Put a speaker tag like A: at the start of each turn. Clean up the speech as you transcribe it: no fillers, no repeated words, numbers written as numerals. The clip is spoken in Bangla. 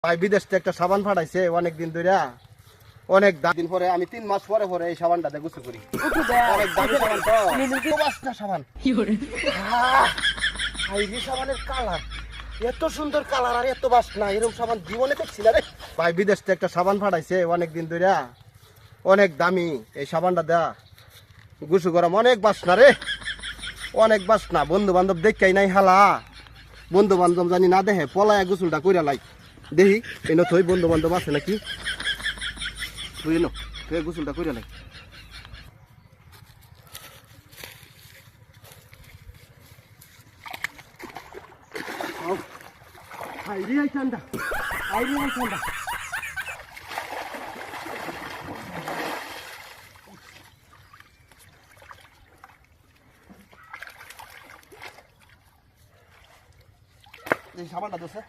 A: ভাই বিদেশ থেকে একটা সাবান পাঠাইছে অনেক দিন ধরে, অনেক দিন পরে আমি 3 মাস পরে পরে এই সাবানটাতে গোসল করি। অনেক দামি সাবান তো বাসনা সাবান। এই সাবানের কালার এত সুন্দর, কালার আর এত বাসনা, এরকম সাবান জীবনে দেখছি না রে। ভাই বিদেশ থেকে একটা সাবান পাঠাইছে অনেক দিন ধরে, অনেক দামি এই সাবানটা দেয়া গোসল করাম, অনেক বাসনা রে, অনেক বাসনা। বন্ধু বান্ধব দেখাই নাই হালা, বন্ধু বান্ধব জানি না দেখে পলায় গোসলটা কইরা লাই। দেখি এনে থই বন্ধু বান্ধব আছে নাকি, তুই এনো তুই গোসলটা কইরা লাই। আইরে আই ঠান্ডা, আইরে আই ঠান্ডা। এই সাবানটা দোষে